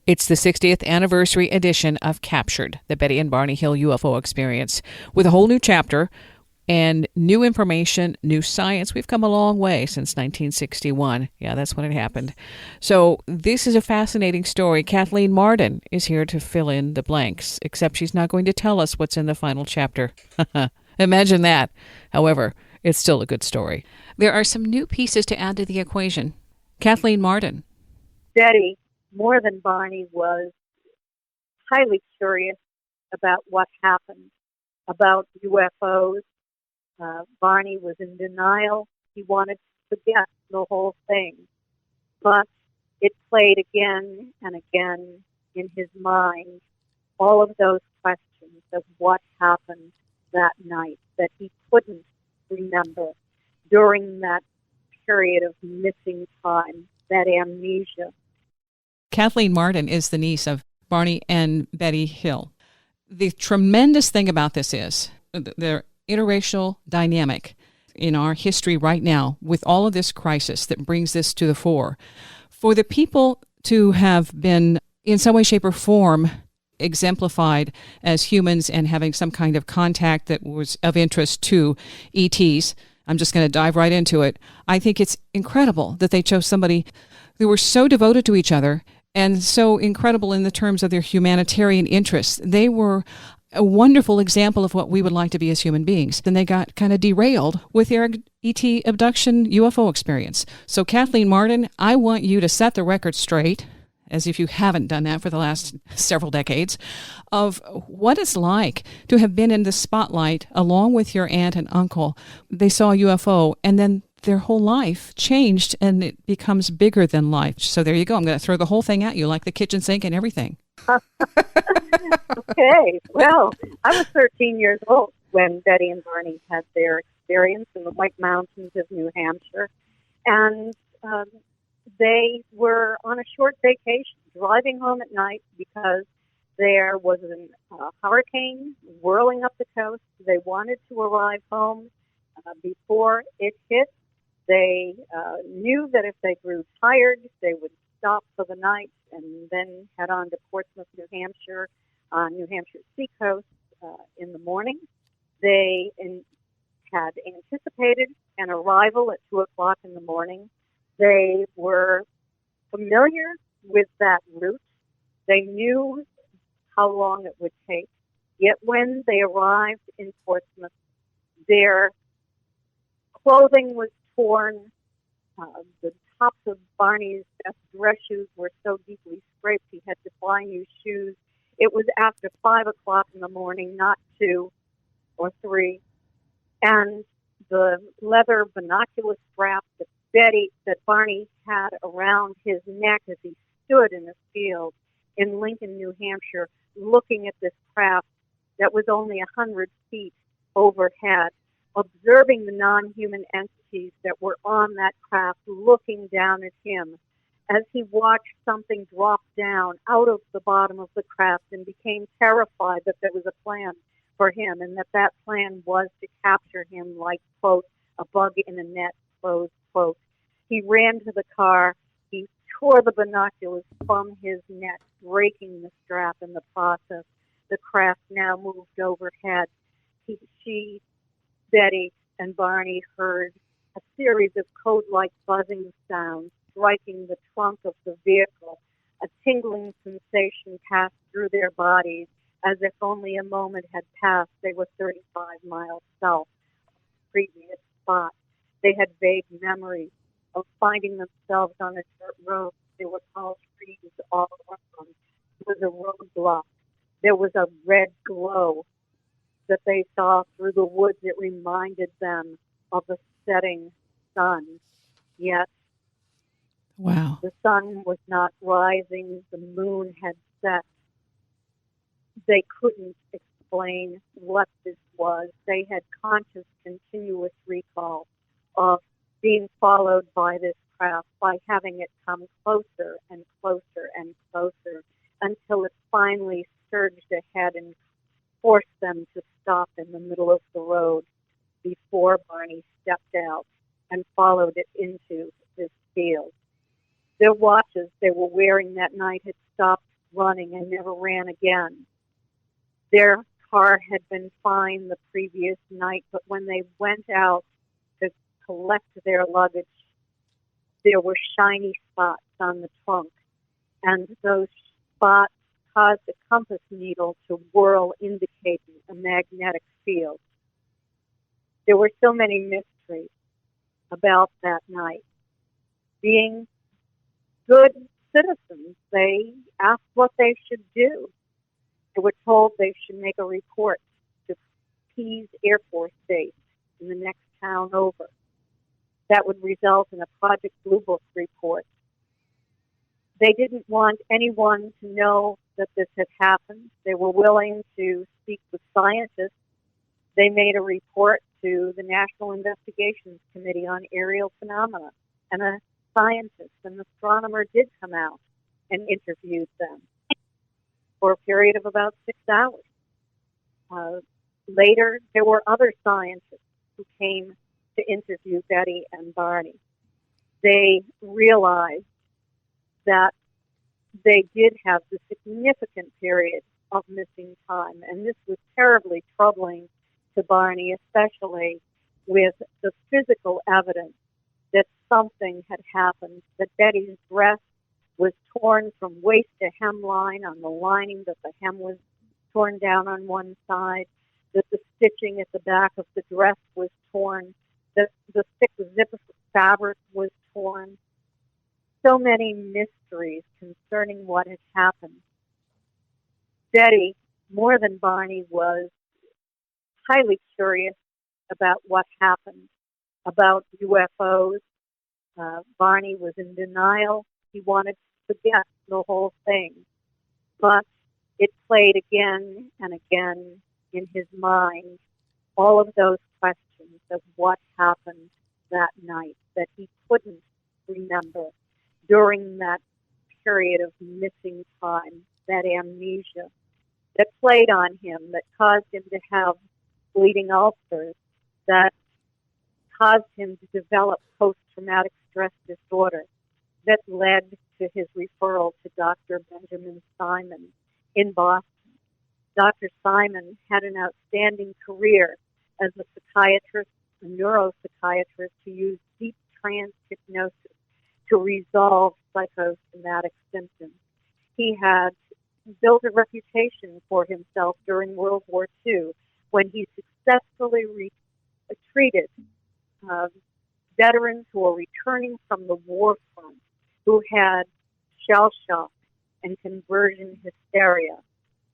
It's the 60th anniversary edition of Captured, the Betty and Barney Hill UFO experience, with a whole new chapter and new information, new science. We've come a long way since 1961. Yeah, that's when it happened. So this is a fascinating story. Kathleen Marden is here to fill in the blanks, except she's not going to tell us what's in the final chapter. Imagine that. However, it's still a good story. There are some new pieces to add to the equation. Kathleen Marden. Betty, more than Barney, was highly curious about what happened, about UFOs. Barney was in denial. He wanted to forget the whole thing. But it played again and again in his mind, all of those questions of what happened that night that he couldn't remember during that period of missing time, that amnesia. Kathleen Marden is the niece of Barney and Betty Hill. The tremendous thing about this is the interracial dynamic in our history right now with all of this crisis that brings this to the fore. For the people to have been in some way, shape, or form exemplified as humans and having some kind of contact that was of interest to ETs, I'm just going to dive right into it. I think it's incredible that they chose somebody who were so devoted to each other and so incredible in the terms of their humanitarian interests. They were a wonderful example of what we would like to be as human beings. Then they got kind of derailed with their ET abduction UFO experience. So Kathleen Marden, I want you to set the record straight, as if you haven't done that for the last several decades, of what it's like to have been in the spotlight along with your aunt and uncle. They saw a UFO, and then their whole life changed, and it becomes bigger than life. So there you go. I'm going to throw the whole thing at you, like the kitchen sink and everything. Okay. Well, I was 13 years old when Betty and Barney had their experience in the White Mountains of New Hampshire. And they were on a short vacation, driving home at night because there was a hurricane whirling up the coast. They wanted to arrive home before it hit. They knew that if they grew tired, they would stop for the night and then head on to Portsmouth, New Hampshire, on New Hampshire seacoast in the morning. They had anticipated an arrival at 2 o'clock in the morning. They were familiar with that route. They knew how long it would take. Yet when they arrived in Portsmouth, their clothing was torn. The tops of Barney's best dress shoes were so deeply scraped he had to buy new shoes. It was after 5 o'clock in the morning, not 2 or 3. And the leather binocular strap that Barney had around his neck as he stood in the field in Lincoln, New Hampshire, looking at this craft that was only 100 feet overhead, observing the non-human entities that were on that craft, looking down at him as he watched something drop down out of the bottom of the craft and became terrified that there was a plan for him and that plan was to capture him like, quote, a bug in a net, close quote. He ran to the car. He tore the binoculars from his neck, breaking the strap in the process. The craft now moved overhead. She, Betty, and Barney heard a series of code-like buzzing sounds striking the trunk of the vehicle. A tingling sensation passed through their bodies as if only a moment had passed. They were 35 miles south of the previous spot. They had vague memories of finding themselves on a dirt road. There were tall trees all around. There was a roadblock. There was a red glow that they saw through the woods. It reminded them of the setting sun. Yet, wow, the sun was not rising. The moon had set. They couldn't explain what this was. They had conscious, continuous recall of being followed by this craft, by having it come closer and closer and closer until it finally surged ahead and forced them to stop in the middle of the road before Barney stepped out and followed it into this field. Their watches they were wearing that night had stopped running and never ran again. Their car had been fine the previous night, but when they went out to collect their luggage, there were shiny spots on the trunk, and those spots caused a compass needle to whirl, indicating a magnetic field. There were so many mysteries about that night. Being good citizens, they asked what they should do. They were told they should make a report to Pease Air Force Base in the next town over. That would result in a Project Blue Book report. They didn't want anyone to know that this had happened. They were willing to speak with scientists. They made a report to the National Investigations Committee on Aerial Phenomena, and a scientist, an astronomer, did come out and interviewed them for a period of about 6 hours. Later, there were other scientists who came to interview Betty and Barney. They realized that they did have the significant period of missing time, and this was terribly troubling to Barney, especially with the physical evidence that something had happened, that Betty's dress was torn from waist to hemline on the lining, that the hem was torn down on one side, that the stitching at the back of the dress was torn, that the thick zip of fabric was torn. So many mysteries concerning what had happened. Betty, more than Barney, was highly curious about what happened, about UFOs. Barney was in denial. He wanted to forget the whole thing. But it played again and again in his mind, all of those questions of what happened that night that he couldn't remember during that period of missing time, that amnesia that played on him, that caused him to have bleeding ulcers, that caused him to develop post-traumatic stress disorder, that led to his referral to Dr. Benjamin Simon in Boston. Dr. Simon had an outstanding career as a psychiatrist, a neuropsychiatrist who used deep trance hypnosis to resolve psychosomatic symptoms. He had built a reputation for himself during World War II when he successfully treated veterans who were returning from the war front who had shell shock and conversion hysteria,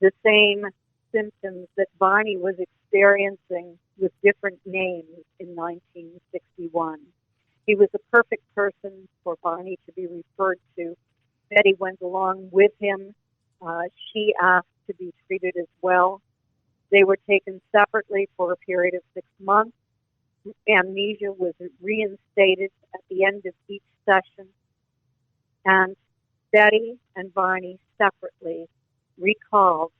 the same symptoms that Barney was experiencing with different names in 1961. He was a perfect person for Barney to be referred to. Betty went along with him. She asked to be treated as well. They were taken separately for a period of 6 months. Amnesia was reinstated at the end of each session. And Betty and Barney separately recalled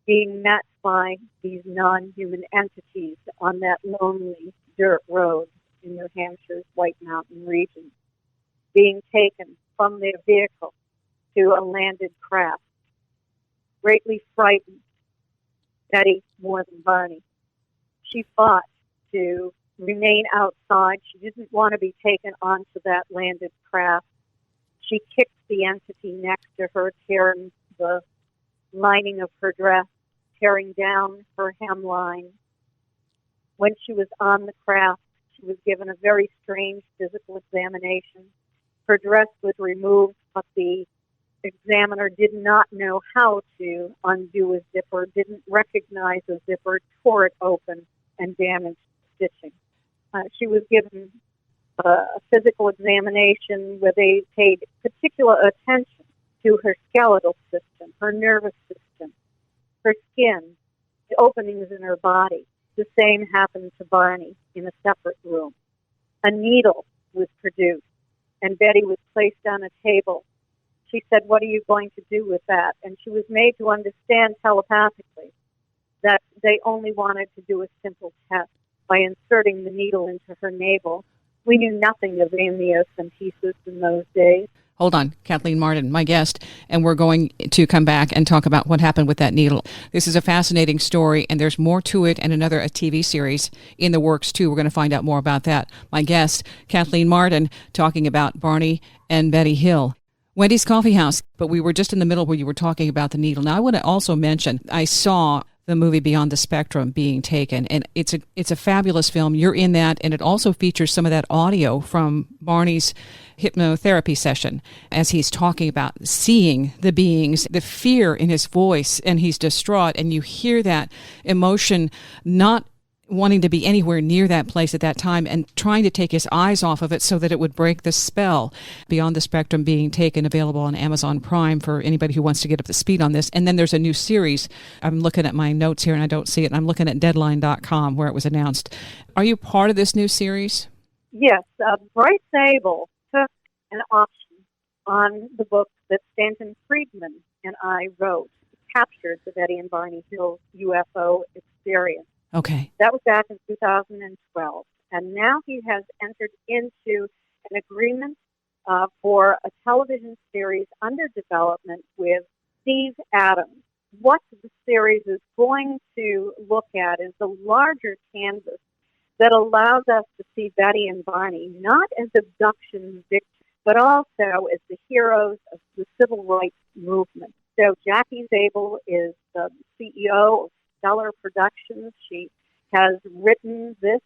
being met by these non-human entities on that lonely dirt road in New Hampshire's White Mountain region, being taken from their vehicle to a landed craft. Greatly frightened, Betty more than Barney. She fought to remain outside. She didn't want to be taken onto that landed craft. She kicked the entity next to her, tearing the lining of her dress, tearing down her hemline. When she was on the craft, she was given a very strange physical examination. Her dress was removed, but the examiner did not know how to undo a zipper, didn't recognize a zipper, tore it open, and damaged stitching. She was given a physical examination where they paid particular attention to her skeletal system, her nervous system, her skin, the openings in her body. The same happened to Barney in a separate room. A needle was produced, and Betty was placed on a table. She said, "What are you going to do with that?" And she was made to understand telepathically that they only wanted to do a simple test by inserting the needle into her navel. We knew nothing of amniocentesis in those days. Hold on, Kathleen Marden, my guest, and we're going to come back and talk about what happened with that needle. This is a fascinating story, and there's more to it, and a TV series in the works, too. We're going to find out more about that. My guest, Kathleen Marden, talking about Barney and Betty Hill. Wendy's Coffee House, but we were just in the middle where you were talking about the needle. Now, I want to also mention, I saw the movie Beyond the Spectrum being taken, and it's a fabulous film. You're in that, and it also features some of that audio from Barney's hypnotherapy session as he's talking about seeing the beings, the fear in his voice, and he's distraught, and you hear that emotion, not wanting to be anywhere near that place at that time and trying to take his eyes off of it so that it would break the spell. Beyond the Spectrum being taken, available on Amazon Prime for anybody who wants to get up to speed on this. And then there's a new series. I'm looking at my notes here and I don't see it. I'm looking at Deadline.com where it was announced. Are you part of this new series? Yes. Bryce Zabel took an option on the book that Stanton Friedman and I wrote, captured the Betty and Barney Hill UFO experience. Okay. That was back in 2012. And now he has entered into an agreement for a television series under development with Steve Adams. What the series is going to look at is the larger canvas that allows us to see Betty and Barney not as abduction victims, but also as the heroes of the civil rights movement. So Jackie Zabel is the CEO of Stellar Productions. She has written this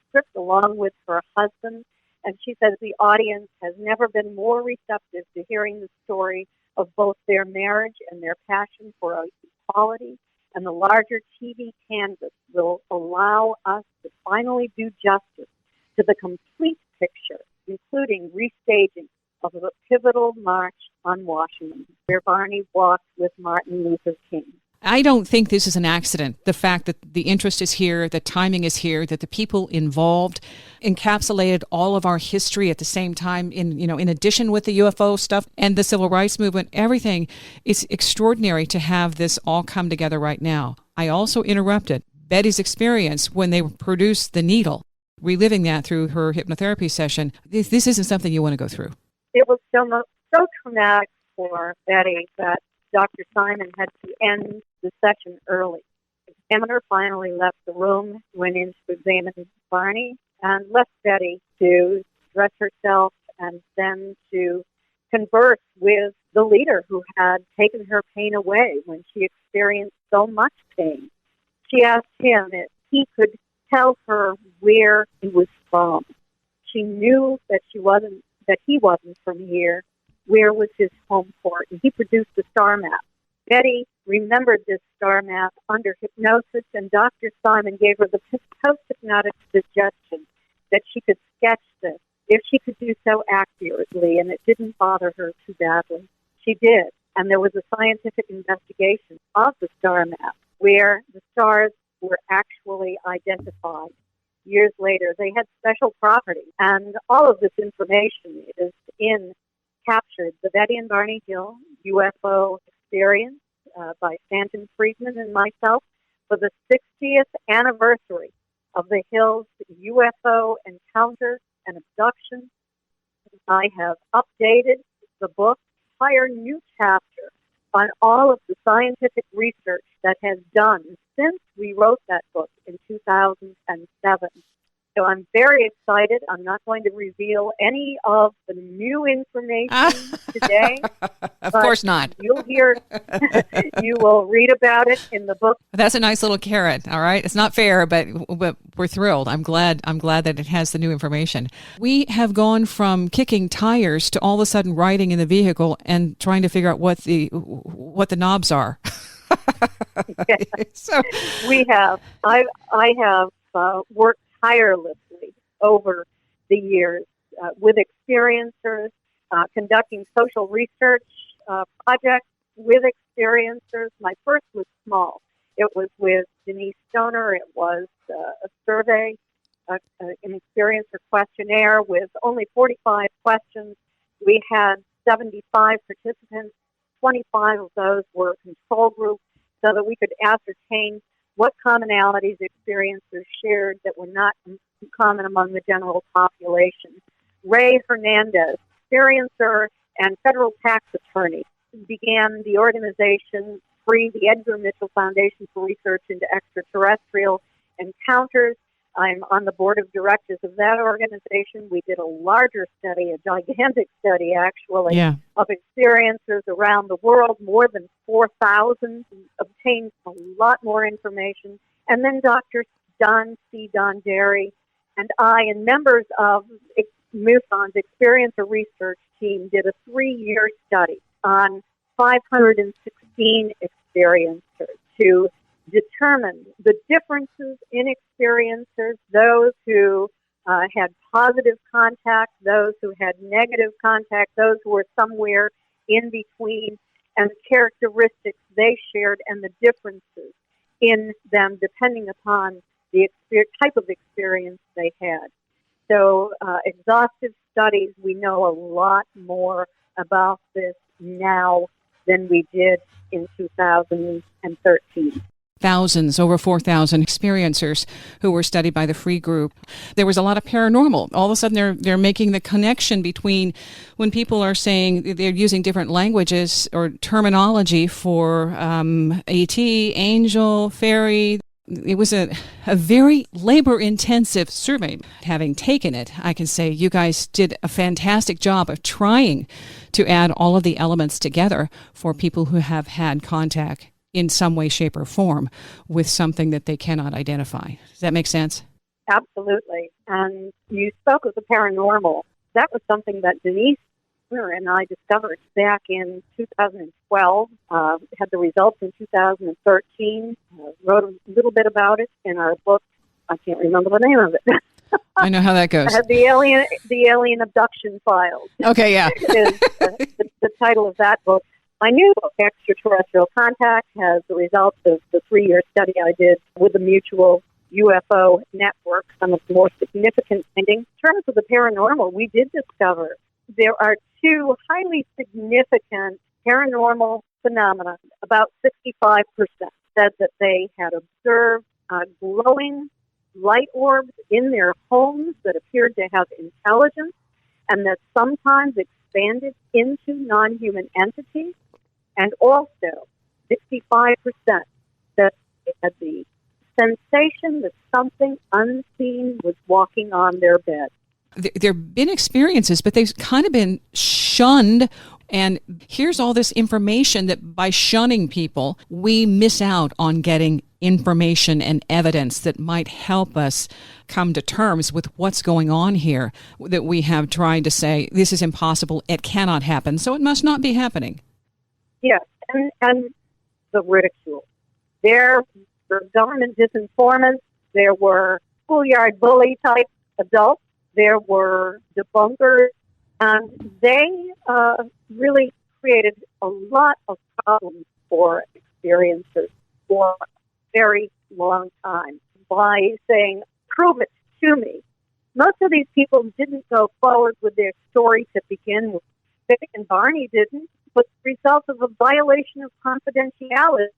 script along with her husband, and she says the audience has never been more receptive to hearing the story of both their marriage and their passion for equality, and the larger TV canvas will allow us to finally do justice to the complete picture, including restaging of the pivotal march on Washington, where Barney walked with Martin Luther King. I don't think this is an accident. The fact that the interest is here, the timing is here, that the people involved encapsulated all of our history at the same time in addition with the UFO stuff and the civil rights movement, everything. It's extraordinary to have this all come together right now. I also interrupted Betty's experience when they produced the needle, reliving that through her hypnotherapy session. This isn't something you want to go through. It was so traumatic for Betty that Dr. Simon had to end the session early. The examiner finally left the room, went in to examine Barney, and left Betty to dress herself and then to converse with the leader who had taken her pain away when she experienced so much pain. She asked him if he could tell her where he was from. She knew that he wasn't from here. Where was his home port? And he produced a star map. Betty remembered this star map under hypnosis, and Dr. Simon gave her the post-hypnotic suggestion that she could sketch this if she could do so accurately, and it didn't bother her too badly. She did, and there was a scientific investigation of the star map where the stars were actually identified. Years later, they had special property, and all of this information is captured the Betty and Barney Hill UFO experience by Stanton Friedman and myself for the 60th anniversary of the Hills UFO encounter and abduction. I have updated the book, entire new chapter on all of the scientific research that has done since we wrote that book in 2007. So I'm very excited. I'm not going to reveal any of the new information today. Of course not. You'll hear, you will read about it in the book. That's a nice little carrot, all right? It's not fair, but we're thrilled. I'm glad that it has the new information. We have gone from kicking tires to all of a sudden riding in the vehicle and trying to figure out what the knobs are. Yeah. So we have. I have worked tirelessly over the years with experiencers, conducting social research projects with experiencers. My first was small. It was with Denise Stoner. It was a survey, an experiencer questionnaire with only 45 questions. We had 75 participants. 25 of those were control groups so that we could ascertain what commonalities experiencers shared that were not common among the general population. Ray Hernandez, experiencer and federal tax attorney, began the organization the Edgar Mitchell Foundation for Research into Extraterrestrial Encounters. I'm on the board of directors of that organization. We did a larger study, a gigantic study actually, of experiencers around the world, more than 4,000, obtained a lot more information. And then Dr. Don Derry and I and members of MUFON's Experiencer Research Team did a 3-year study on 516 experiencers to determine the differences in experiencers, those who had positive contact, those who had negative contact, those who were somewhere in between, and the characteristics they shared and the differences in them depending upon the type of experience they had. So exhaustive studies, we know a lot more about this now than we did in 2013. Thousands, over 4,000 experiencers who were studied by the Free Group. There was a lot of paranormal. All of a sudden, they're making the connection between when people are saying they're using different languages or terminology for ET, angel, fairy. It was a very labor-intensive survey. Having taken it, I can say you guys did a fantastic job of trying to add all of the elements together for people who have had contact in some way, shape, or form with something that they cannot identify. Does that make sense? Absolutely. And you spoke of the paranormal. That was something that Denise and I discovered back in 2012, had the results in 2013, wrote a little bit about it in our book. I can't remember the name of it. I know how that goes. The alien abduction files. Okay, yeah. is the title of that book. My new book, Extraterrestrial Contact, has the results of the 3-year study I did with the Mutual UFO Network, some of the more significant findings. In terms of the paranormal, we did discover there are 2 highly significant paranormal phenomena. About 65% said that they had observed glowing light orbs in their homes that appeared to have intelligence and that sometimes expanded into non-human entities. And also, 65% said they had the sensation that something unseen was walking on their bed. There have been experiences, but they've kind of been shunned. And here's all this information that by shunning people, we miss out on getting information and evidence that might help us come to terms with what's going on here, that we have tried to say, this is impossible, it cannot happen, so it must not be happening. Yes, and the ridicule. There were government disinformants, there were schoolyard bully type adults, there were debunkers, and they really created a lot of problems for experiencers for a very long time by saying, prove it to me. Most of these people didn't go forward with their story to begin with. Betty and Barney didn't, but the result of a violation of confidentiality.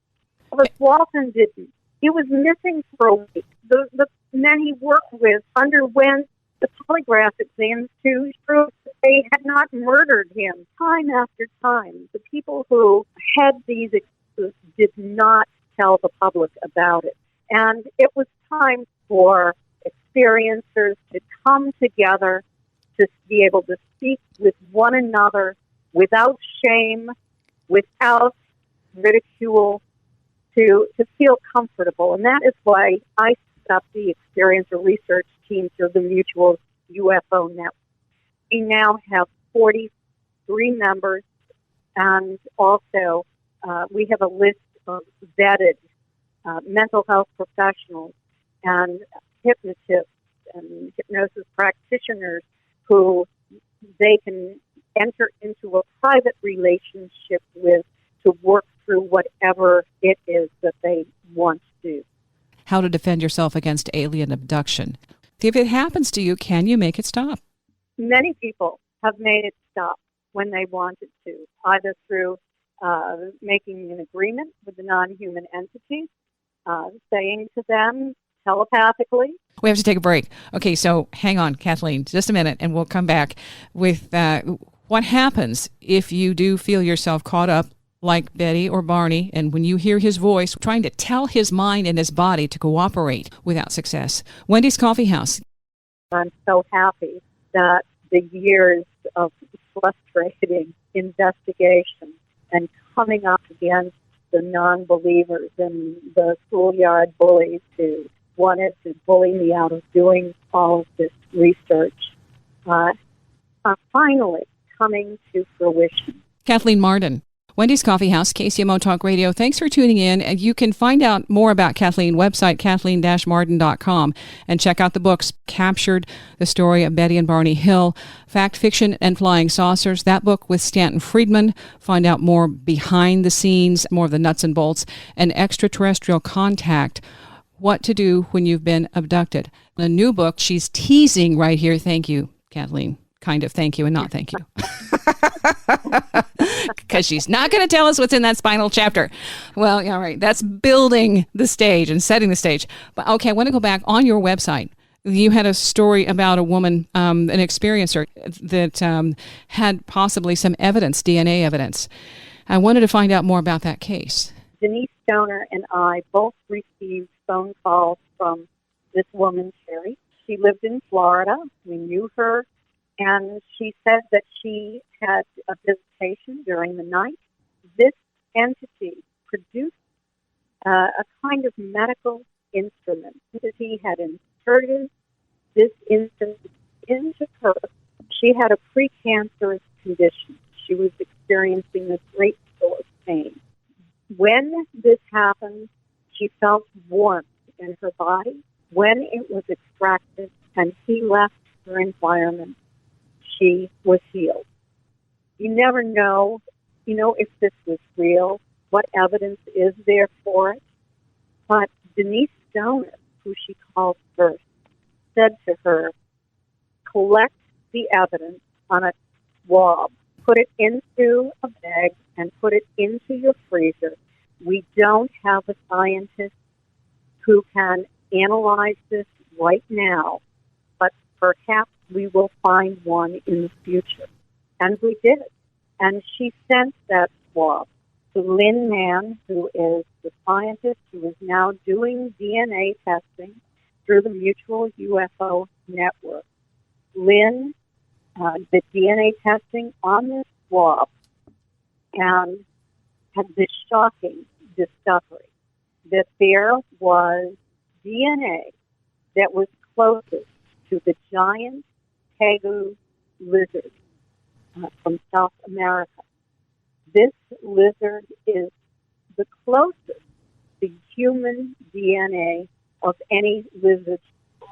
But Walton didn't. He was missing for a week. The men he worked with underwent the polygraph exams to prove that they had not murdered him time after time. The people who had these excuses did not tell the public about it. And it was time for experiencers to come together to be able to speak with one another without shame, without ridicule, to feel comfortable. And that is why I set up the Experiencer Research Team through the Mutual UFO Network. We now have 43 members, and also we have a list of vetted mental health professionals and hypnotists and hypnosis practitioners who they can enter into a private relationship with to work through whatever it is that they want to do. How to defend yourself against alien abduction. If it happens to you, can you make it stop? Many people have made it stop when they wanted to, either through making an agreement with the non-human entities, saying to them telepathically. We have to take a break. Okay, so hang on, Kathleen, just a minute, and we'll come back with What happens if you do feel yourself caught up like Betty or Barney, and when you hear his voice trying to tell his mind and his body to cooperate without success? Wendy's Coffee House. I'm so happy that the years of frustrating investigation and coming up against the non-believers and the schoolyard bullies who wanted to bully me out of doing all of this research are finally coming to fruition. Kathleen Marden, Wendy's Coffee House, KCMO Talk Radio. Thanks for tuning in. And you can find out more about Kathleen, website kathleen-marden.com, and check out the books Captured, the story of Betty and Barney Hill, Fact, Fiction, and Flying Saucers, that book with Stanton Friedman. Find out more behind the scenes, more of the nuts and bolts, and Extraterrestrial Contact, what to do when you've been abducted. A new book she's teasing right here. Thank you, Kathleen. Kind of thank you and not thank you. Because she's not going to tell us what's in that spinal chapter. Well, all right, that's building the stage and setting the stage. But okay, I want to go back on your website. You had a story about a woman, an experiencer that had possibly some evidence, DNA evidence. I wanted to find out more about that case. Denise Stoner and I both received phone calls from this woman, Sherry. She lived in Florida. We knew her. And she said that she had a visitation during the night. This entity produced a kind of medical instrument. The entity had inserted this instrument into her. She had a precancerous condition. She was experiencing a great deal of pain. When this happened, she felt warmth in her body. When it was extracted and he left her environment, she was healed. You never know, if this was real, what evidence is there for it. But Denise Stoner, who she called first, said to her, collect the evidence on a swab, put it into a bag, and put it into your freezer. We don't have a scientist who can analyze this right now, but perhaps we will find one in the future. And we did. And she sent that swab to Lynn Mann, who is the scientist who is now doing DNA testing through the Mutual UFO Network. Lynn did DNA testing on this swab and had this shocking discovery that there was DNA that was closest to the giant tegu lizard from South America. This lizard is the closest to human DNA of any lizard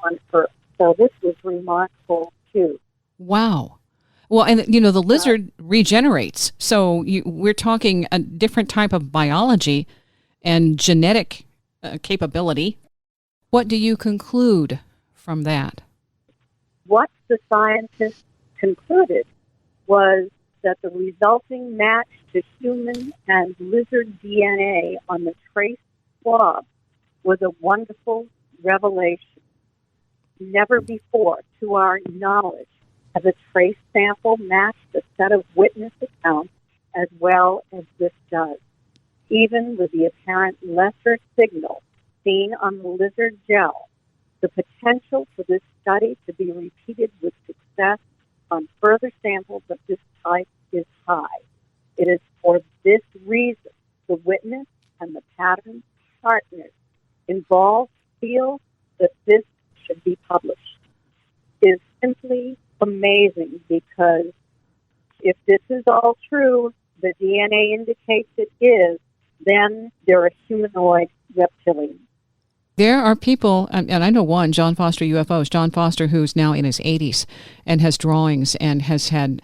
on Earth. So this was remarkable, too. Wow. Well, and, the lizard regenerates. So we're talking a different type of biology and genetic capability. What do you conclude from that? What the scientists concluded was that the resulting match to human and lizard DNA on the trace swab was a wonderful revelation. Never before, to our knowledge, has a trace sample matched a set of witness accounts as well as this does. Even with the apparent lesser signal seen on the lizard gel, the potential for this study to be repeated with success on further samples of this type is high. It is for this reason the witness and the pattern partners involved feel that this should be published. It is simply amazing because if this is all true, the DNA indicates it is, then they're a humanoid reptilian. There are people, and I know one, John Foster UFOs, John Foster, who's now in his 80s and has drawings and has had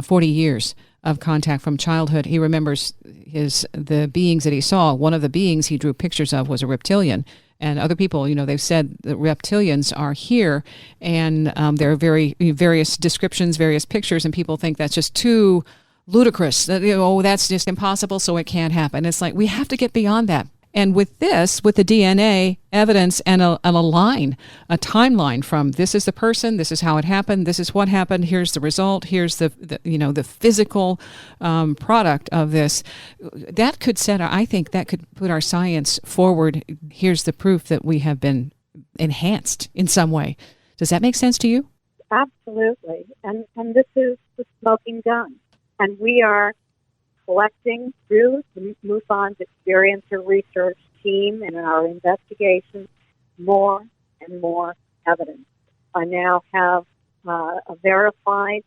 40 years of contact from childhood. He remembers the beings that he saw. One of the beings he drew pictures of was a reptilian. And other people, they've said that reptilians are here, and there are various descriptions, various pictures, and people think that's just too ludicrous. That's just impossible, so it can't happen. It's like we have to get beyond that. And with this, with the DNA evidence and a timeline from this is the person, this is how it happened, this is what happened, here's the result, here's the physical product of this, that could I think that could put our science forward. Here's the proof that we have been enhanced in some way. Does that make sense to you? Absolutely. And this is the smoking gun. And we are collecting through the MUFON's experiencer research team and our investigation more and more evidence. I now have a verified,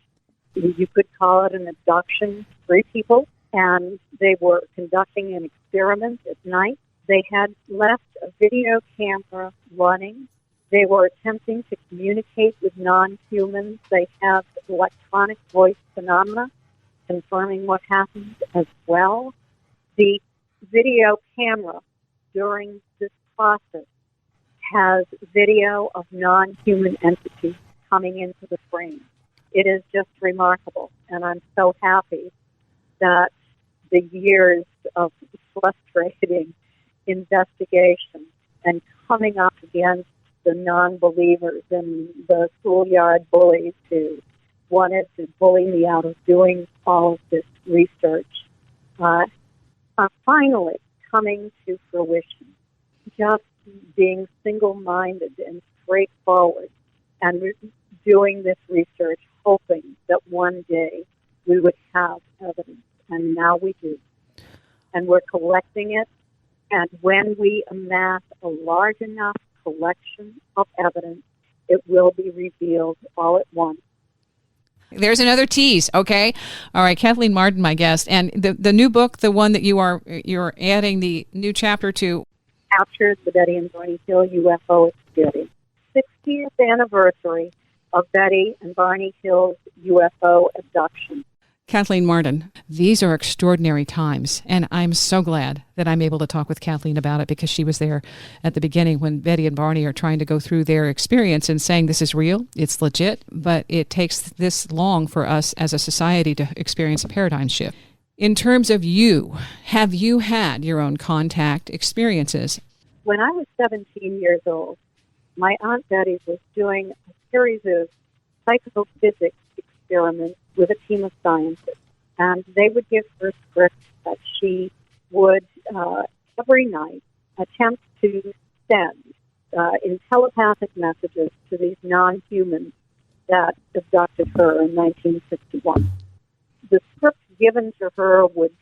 you could call it an abduction, 3 people, and they were conducting an experiment at night. They had left a video camera running. They were attempting to communicate with non-humans. They have electronic voice phenomena confirming what happened as well. The video camera during this process has video of non-human entities coming into the frame. It is just remarkable, and I'm so happy that the years of frustrating investigation and coming up against the non-believers and the schoolyard bullies who wanted to bully me out of doing all of this research are finally coming to fruition. Just being single-minded and straightforward and doing this research, hoping that one day we would have evidence. And now we do. And we're collecting it. And when we amass a large enough collection of evidence, it will be revealed all at once. There's another tease, okay? All right, Kathleen Marden, my guest, and the new book, the one that you're adding the new chapter to, captures the Betty and Barney Hill UFO experience. 60th anniversary of Betty and Barney Hill's UFO abduction. Kathleen Marden, these are extraordinary times, and I'm so glad that I'm able to talk with Kathleen about it because she was there at the beginning when Betty and Barney are trying to go through their experience and saying this is real, it's legit, but it takes this long for us as a society to experience a paradigm shift. In terms of you, have you had your own contact experiences? When I was 17 years old, my Aunt Betty was doing a series of psychophysics experiments with a team of scientists. And they would give her scripts that she would, every night, attempt to send in telepathic messages to these non-humans that abducted her in 1961. The scripts given to her would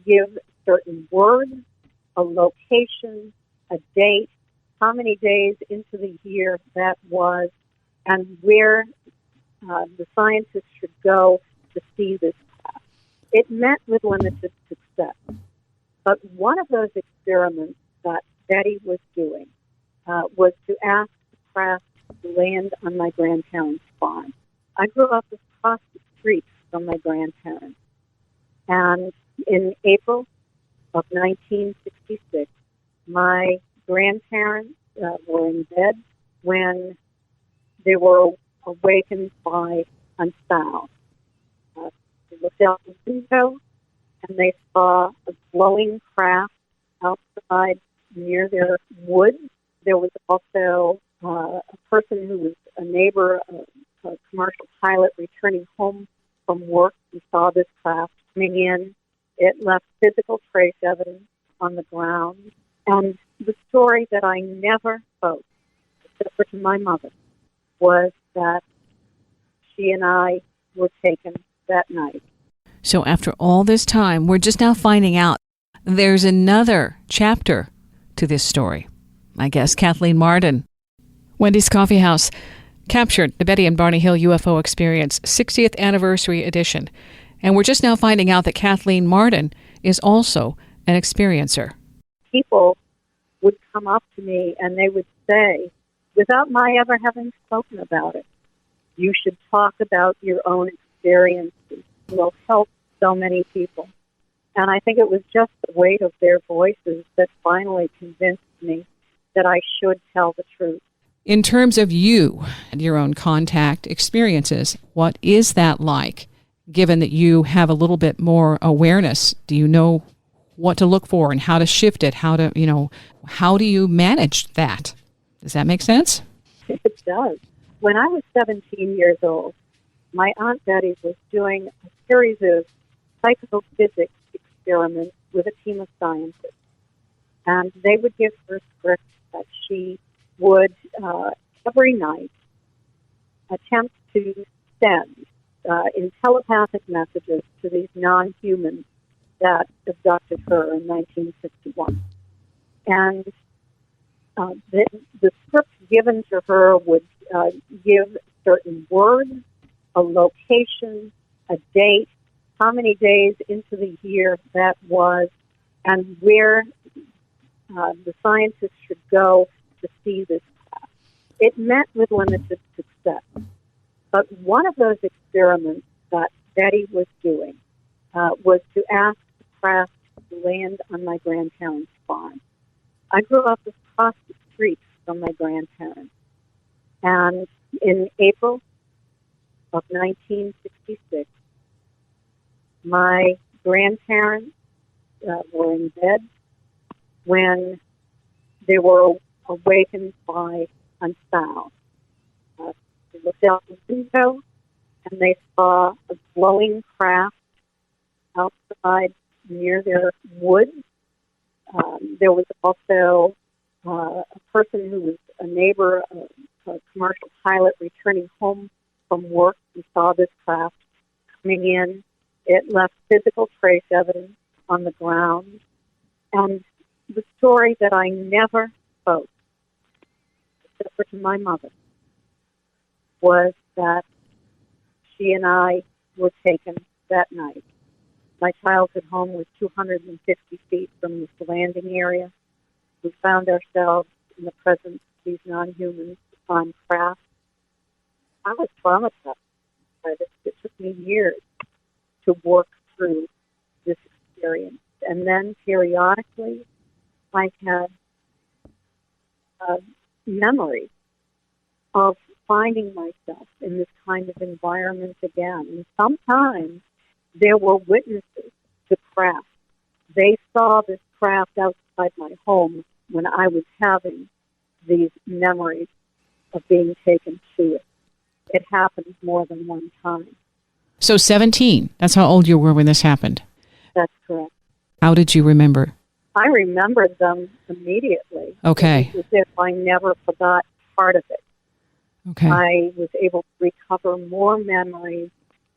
give certain words, a location, a date, how many days into the year that was, and where the scientists should go to see this craft. It met with limited success. But one of those experiments that Betty was doing was to ask the craft to land on my grandparents' farm. I grew up across the street from my grandparents. And in April of 1966, my grandparents were in bed when they were awakened by a sound. They looked out the window and they saw a glowing craft outside near their woods. There was also a person who was a neighbor, a commercial pilot returning home from work. He saw this craft coming in. It left physical trace evidence on the ground. And the story that I never spoke, except for to my mother, was that she and I were taken that night. So after all this time, we're just now finding out there's another chapter to this story. My guest, Kathleen Marden. Wendy's Coffee House captured the Betty and Barney Hill UFO Experience 60th Anniversary Edition. And we're just now finding out that Kathleen Marden is also an experiencer. People would come up to me and they would say, without my ever having spoken about it, you should talk about your own experiences. It will help so many people. And I think it was just the weight of their voices that finally convinced me that I should tell the truth. In terms of you and your own contact experiences, what is that like, given that you have a little bit more awareness? Do you know what to look for and how to shift it, how do you manage that? Does that make sense? It does. When I was 17 years old, my Aunt Betty was doing a series of psychophysics experiments with a team of scientists. And they would give her scripts that she would, every night, attempt to send in telepathic messages to these non-humans that abducted her in 1961. And the script given to her would give certain words, a location, a date, how many days into the year that was, and where the scientists should go to see this craft. It met with limited success. But one of those experiments that Betty was doing was to ask the craft to land on my grandparents' farm. I grew up across the street from my grandparents. And in April of 1966, my grandparents were in bed when they were awakened by a sound. They looked out the window and they saw a glowing craft outside near their woods. There was also a person who was a neighbor, a commercial pilot returning home from work, who saw this craft coming in. It left physical trace evidence on the ground. And the story that I never spoke, except for to my mother, was that she and I were taken that night. My childhood home was 250 feet from this landing area. We found ourselves in the presence of these non-humans on craft. I was traumatized by this. It took me years to work through this experience. And then periodically, I had memories of finding myself in this kind of environment again. And sometimes there were witnesses to craft. They saw this craft outside my home when I was having these memories of being taken to it. It happened more than one time. So 17, that's how old you were when this happened. That's correct. How did you remember? I remembered them immediately. Okay. It was as if I never forgot part of it. Okay. I was able to recover more memories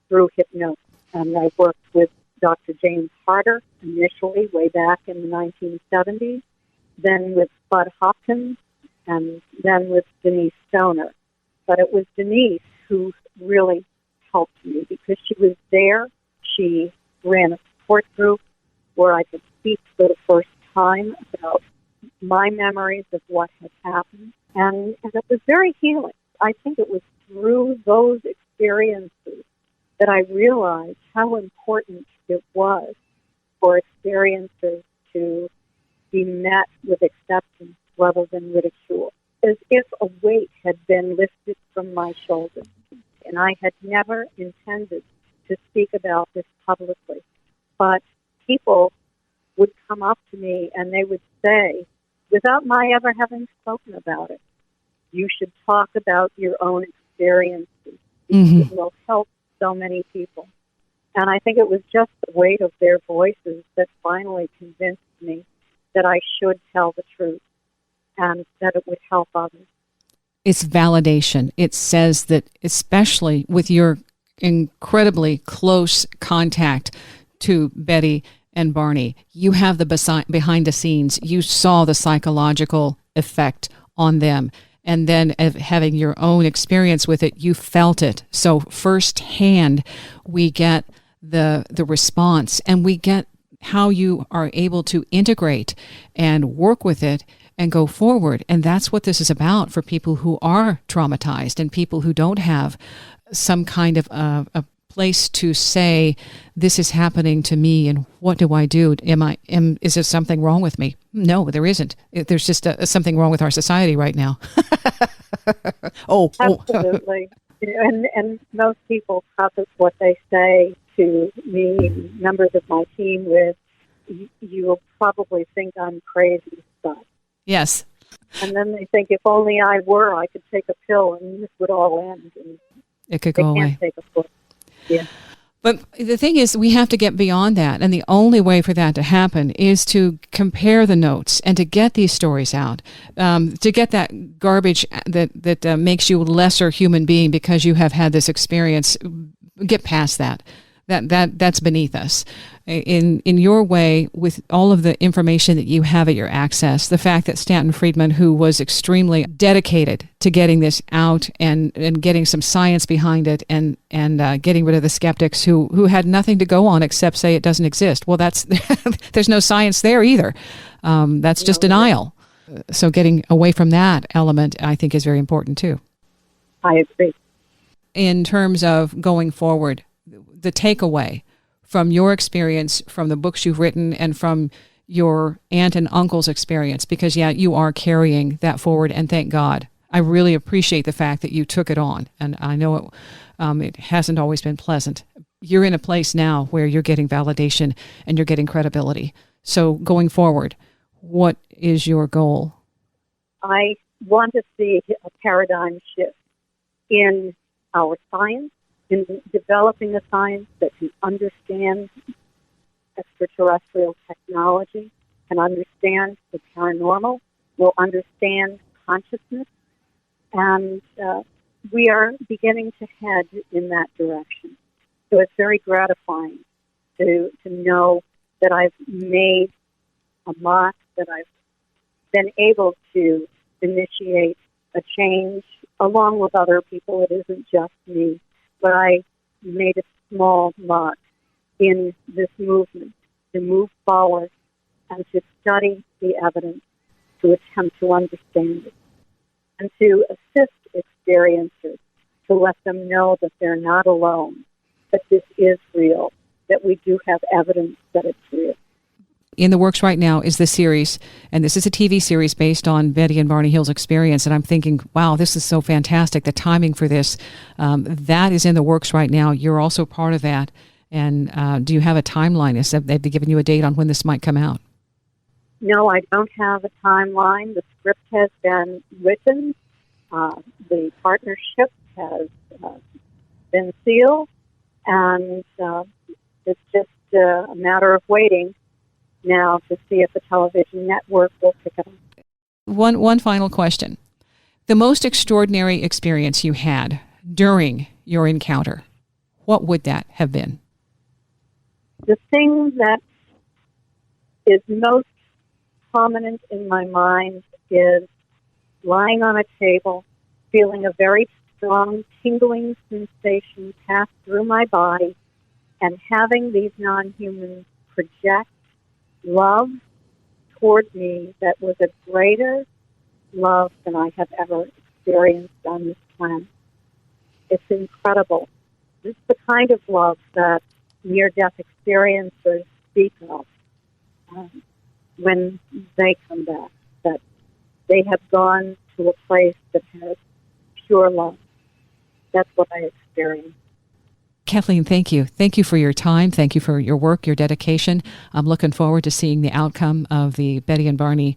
through hypnosis. And I worked with Dr. James Harder initially, way back in the 1970s, then with Bud Hopkins, and then with Denise Stoner. But it was Denise who really helped me because she was there. She ran a support group where I could speak for the first time about my memories of what had happened. And it was very healing. I think it was through those experiences that I realized how important it was for experiencers to be met with acceptance rather than ridicule, as if a weight had been lifted from my shoulders. And I had never intended to speak about this publicly. But people would come up to me and they would say, without my ever having spoken about it, you should talk about your own experiences. Mm-hmm. It will help so many people. And I think it was just the weight of their voices that finally convinced me that I should tell the truth and that it would help others. It's validation. It says that, especially with your incredibly close contact to Betty and Barney, you have the behind the scenes. You saw the psychological effect on them. And then having your own experience with it, you felt it. So firsthand, we get the response, and we get how you are able to integrate and work with it and go forward. And that's what this is about for people who are traumatized and people who don't have some kind of a place to say, this is happening to me and what do I do? Is there something wrong with me? No, there isn't. There's just something wrong with our society right now. Absolutely. And most people preface what they say to me, members of my team, with, you'll probably think I'm crazy, but Yes. and then they think if only I were, I could take a pill and this would all end. And It could they go away. can't take a pill. Yeah. But the thing is, we have to get beyond that. And the only way for that to happen is to compare the notes and to get these stories out, to get that garbage that makes you a lesser human being because you have had this experience, get past that. That's beneath us. In your way, with all of the information that you have at your access, the fact that Stanton Friedman, who was extremely dedicated to getting this out and getting some science behind it and getting rid of the skeptics who had nothing to go on except say it doesn't exist. Well, that's there's no science there either. That's just denial. So getting away from that element, I think, is very important too. I agree. In terms of going forward, the takeaway from your experience, from the books you've written, and from your aunt and uncle's experience, because, yeah, you are carrying that forward, and thank God. I really appreciate the fact that you took it on, and I know it hasn't always been pleasant. You're in a place now where you're getting validation and you're getting credibility. So going forward, what is your goal? I want to see a paradigm shift in our science, in developing a science that can understand extraterrestrial technology, can understand the paranormal, will understand consciousness, and we are beginning to head in that direction. So it's very gratifying to know that I've made a mark, that I've been able to initiate a change along with other people. It isn't just me. But I made a small mark in this movement to move forward and to study the evidence, to attempt to understand it, and to assist experiencers, to let them know that they're not alone, that this is real, that we do have evidence that it's real. In the works right now is the series, and this is a TV series based on Betty and Barney Hill's experience, and I'm thinking, wow, this is so fantastic, the timing for this. That is in the works right now. You're also part of that, and do you have a timeline? Have they given you a date on when this might come out? No, I don't have a timeline. The script has been written. The partnership has been sealed, and it's just a matter of waiting now to see if the television network will pick it up. One final question. The most extraordinary experience you had during your encounter, what would that have been? The thing that is most prominent in my mind is lying on a table, feeling a very strong tingling sensation pass through my body, and having these non-humans project love toward me that was a greater love than I have ever experienced on this planet. It's incredible. This is the kind of love that near-death experiencers speak of when they come back, that they have gone to a place that has pure love. That's what I experienced. Kathleen, thank you. Thank you for your time. Thank you for your work, your dedication. I'm looking forward to seeing the outcome of the Betty and Barney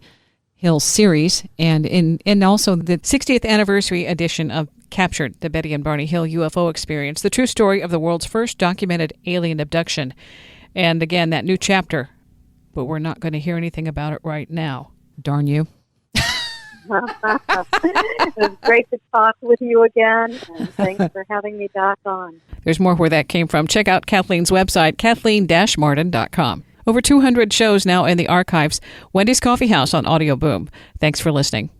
Hill series and also the 60th anniversary edition of Captured, the Betty and Barney Hill UFO Experience, the true story of the world's first documented alien abduction. And again, that new chapter, but we're not going to hear anything about it right now. Darn you. It was great to talk with you again, and thanks for having me back on. There's more where that came from. Check out Kathleen's website, kathleen-marden.com. Over 200 shows now in the archives. Wendy's Coffee House on Audio Boom. Thanks for listening.